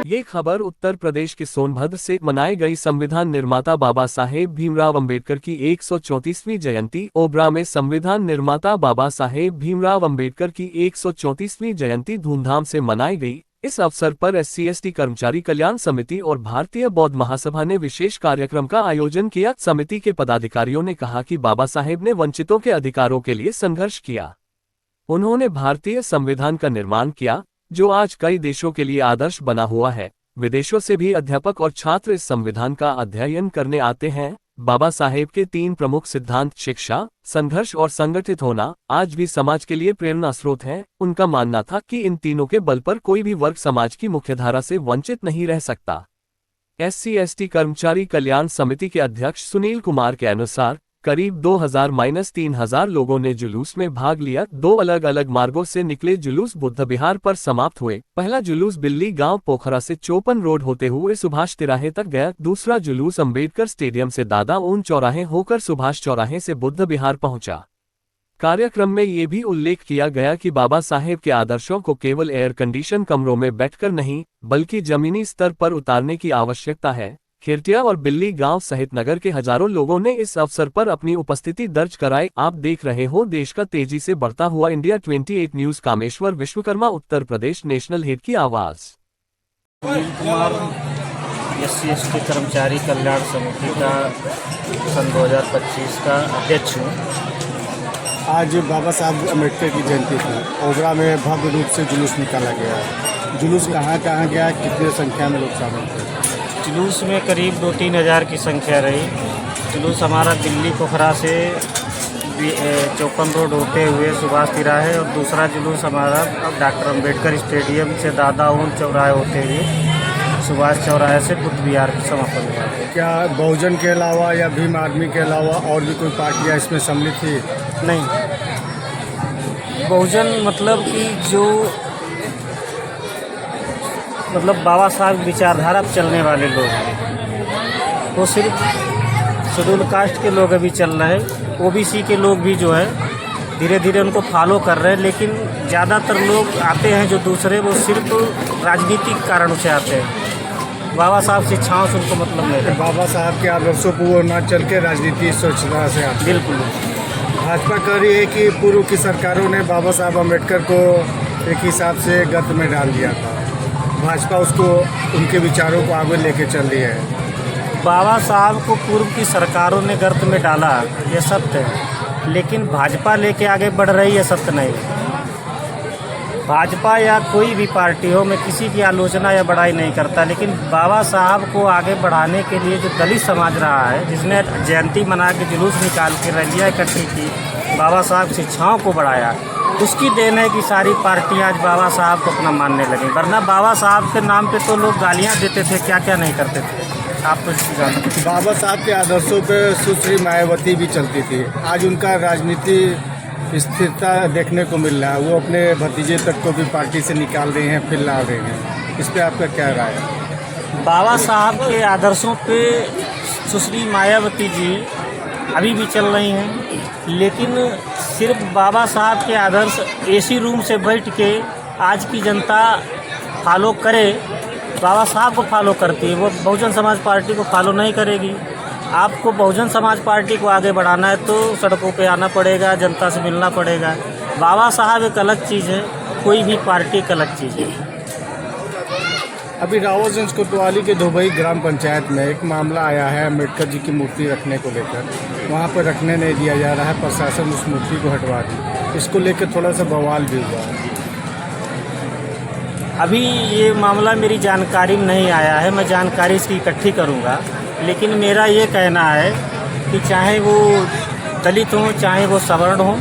ये खबर उत्तर प्रदेश के सोनभद्र से मनाई गई संविधान निर्माता बाबा साहेब भीमराव अंबेडकर की 134वीं जयंती। ओबरा में संविधान निर्माता बाबा साहेब भीमराव अंबेडकर की 134वीं जयंती धूमधाम से मनाई गई। इस अवसर पर SC/ST कर्मचारी कल्याण समिति और भारतीय बौद्ध महासभा ने विशेष कार्यक्रम का आयोजन किया। समिति के पदाधिकारियों ने कहा कि बाबा साहेब ने वंचितों के अधिकारों के लिए संघर्ष किया। उन्होंने भारतीय संविधान का निर्माण किया, जो आज कई देशों के लिए आदर्श बना हुआ है। विदेशों से भी अध्यापक और छात्र इस संविधान का अध्ययन करने आते हैं। बाबा साहेब के 3 प्रमुख सिद्धांत शिक्षा, संघर्ष और संगठित होना आज भी समाज के लिए प्रेरणा स्रोत हैं। उनका मानना था कि इन तीनों के बल पर कोई भी वर्ग समाज की मुख्यधारा से वंचित नहीं रह सकता। SC/ST कर्मचारी कल्याण समिति के अध्यक्ष सुनील कुमार के अनुसार करीब 2000-3000 लोगों ने जुलूस में भाग लिया। 2 अलग अलग मार्गों से निकले जुलूस बुद्ध विहार पर समाप्त हुए। पहला जुलूस बिल्ली गांव पोखरा से चौपन रोड होते हुए सुभाष तिराहे तक गया। दूसरा जुलूस अंबेडकर स्टेडियम से दादा ऊन चौराहे होकर सुभाष चौराहे से बुद्ध विहार पहुंचा। कार्यक्रम में ये भी उल्लेख किया गया कि बाबा साहेब के आदर्शों को केवल एयर कंडीशन कमरों में बैठकर नहीं, बल्कि जमीनी स्तर पर उतारने की आवश्यकता है। खिरटिया और बिल्ली गांव सहित नगर के हजारों लोगों ने इस अवसर पर अपनी उपस्थिति दर्ज कराई। आप देख रहे हो देश का तेजी से बढ़ता हुआ India 28 news. Kameshwar Vishwakarma, Uttar Pradesh national हित की आवाज। SC/ST कर्मचारी कल्याण समिति का सन 2025 का अध्यक्ष हूँ। आज बाबा साहब अम्बेडकर की जयंती थी। ओबरा में भव्य रूप से जुलूस निकाला गया। जुलूस कहाँ कहाँ गया, कितने संख्या में लोग शामिल थे? जुलूस में करीब 2-3 हज़ार की संख्या रही। जुलूस हमारा दिल्ली पोखरा से चौपन रोड होते हुए सुभाष तिराहे, और दूसरा जुलूस हमारा डॉक्टर अंबेडकर स्टेडियम से दादा ऊन चौराहे होते हुए सुभाष चौराहे से बुद्ध विहार की समापन हुआ। क्या बहुजन के अलावा या भीम आर्मी के अलावा और भी कोई पार्टियां इसमें सम्मिलित थी? नहीं, बहुजन मतलब कि जो बाबा साहब विचारधारा पर चलने वाले लोग हैं, वो सिर्फ शेड्यूल कास्ट के लोग अभी चल रहे हैं। OBC के लोग भी जो है धीरे धीरे उनको फॉलो कर रहे हैं, लेकिन ज़्यादातर लोग आते हैं जो दूसरे, वो सिर्फ राजनीतिक कारणों से आते हैं। बाबा साहब शिक्षाओं से उनको मतलब नहीं है। बाबा साहब के आदर्शों को वो न चल के राजनीति सोचना से आते। बिल्कुल। भाजपा कह रही है कि पूर्व की सरकारों ने बाबा साहब अम्बेडकर को एक हिसाब से गर्त में डाल दिया था। भाजपा उसको, उनके विचारों को आगे लेके चल रही है। बाबा साहब को पूर्व की सरकारों ने गर्त में डाला, ये सत्य है, लेकिन भाजपा लेके आगे बढ़ रही है, सत्य नहीं है। भाजपा या कोई भी पार्टी हो, मैं किसी की आलोचना या बड़ाई नहीं करता, लेकिन बाबा साहब को आगे बढ़ाने के लिए जो दलित समाज रहा है, जिसने जयंती मना के जुलूस निकाल के रैलियाँ इकट्ठी की, बाबा साहब शिक्षाओं को बढ़ाया, उसकी देन है कि सारी पार्टियां आज बाबा साहब को अपना मानने लगी। वरना बाबा साहब के नाम पे तो लोग गालियां देते थे, क्या क्या नहीं करते थे। आप तो जानते हैं। बाबा साहब के आदर्शों पे सुश्री मायावती भी चलती थी। आज उनका राजनीति स्थिरता देखने को मिल रहा है। वो अपने भतीजे तक को भी पार्टी से निकाल रहे हैं, फिर ला रहे हैं। इस पर आपका क्या राय है? बाबा साहब के आदर्शों पे सुश्री मायावती जी अभी भी चल रही हैं, लेकिन सिर्फ बाबा साहब के आदर्श AC रूम से बैठ के आज की जनता फॉलो करे, बाबा साहब को फॉलो करती है, वो बहुजन समाज पार्टी को फॉलो नहीं करेगी। आपको बहुजन समाज पार्टी को आगे बढ़ाना है तो सड़कों पे आना पड़ेगा, जनता से मिलना पड़ेगा। बाबा साहब एक अलग चीज़ है, कोई भी पार्टी एक अलग चीज़ है। अभी रावतगंज कोतवाली के धोबई ग्राम पंचायत में एक मामला आया है अम्बेडकर जी की मूर्ति रखने को लेकर। वहाँ पर रखने नहीं दिया जा रहा है, प्रशासन उस मूर्ति को हटवा दी। इसको लेकर थोड़ा सा बवाल भी हुआ है। अभी ये मामला मेरी जानकारी में नहीं आया है, मैं जानकारी इसकी इकट्ठी करूँगा, लेकिन मेरा ये कहना है कि चाहे वो दलित हों, चाहे वो सवर्ण हों,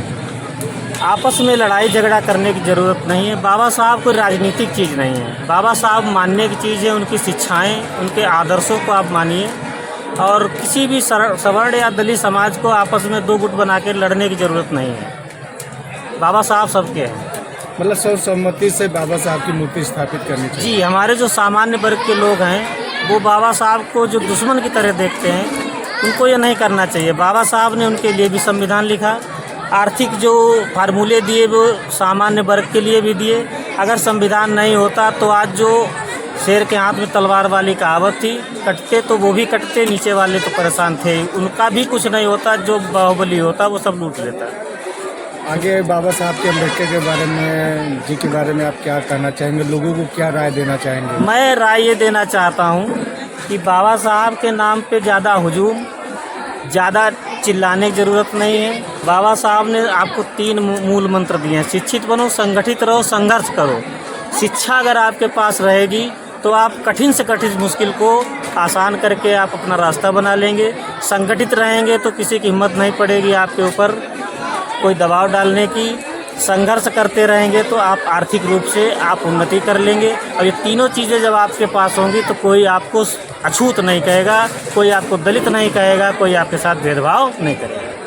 आपस में लड़ाई झगड़ा करने की ज़रूरत नहीं है। बाबा साहब कोई राजनीतिक चीज़ नहीं है। बाबा साहब मानने की चीज़ है, उनकी शिक्षाएं, उनके आदर्शों को आप मानिए, और किसी भी सवर्ण या दलित समाज को आपस में 2 गुट बना के लड़ने की ज़रूरत नहीं है। बाबा साहब सबके हैं। मतलब सर्वसम्मति से बाबा साहब की मूर्ति स्थापित करनी चाहिए। जी, हमारे जो सामान्य वर्ग के लोग हैं, वो बाबा साहब को जो दुश्मन की तरह देखते हैं, उनको ये नहीं करना चाहिए। बाबा साहब ने उनके लिए भी संविधान लिखा, आर्थिक जो फार्मूले दिए वो सामान्य वर्ग के लिए भी दिए। अगर संविधान नहीं होता तो आज जो शेर के हाथ में तलवार वाली कहावत थी, कटते तो वो भी कटते, नीचे वाले तो परेशान थे, उनका भी कुछ नहीं होता, जो बाहुबली होता वो सब लूट लेता। आगे बाबा साहब के अम्बेडकर के बारे में के बारे में आप क्या कहना चाहेंगे, लोगों को क्या राय देना चाहेंगे? मैं राय ये देना चाहता हूँ कि बाबा साहब के नाम पे ज़्यादा हुजूम, ज़्यादा चिल्लाने की ज़रूरत नहीं है। बाबा साहब ने आपको 3 मूल मंत्र दिए हैं, शिक्षित बनो, संगठित रहो, संघर्ष करो। शिक्षा अगर आपके पास रहेगी तो आप कठिन से कठिन मुश्किल को आसान करके आप अपना रास्ता बना लेंगे। संगठित रहेंगे तो किसी की हिम्मत नहीं पड़ेगी आपके ऊपर कोई दबाव डालने की। संघर्ष करते रहेंगे तो आप आर्थिक रूप से आप उन्नति कर लेंगे। और ये तीनों चीज़ें जब आपके पास होंगी तो कोई आपको अछूत नहीं कहेगा, कोई आपको दलित नहीं कहेगा, कोई आपके साथ भेदभाव नहीं करेगा।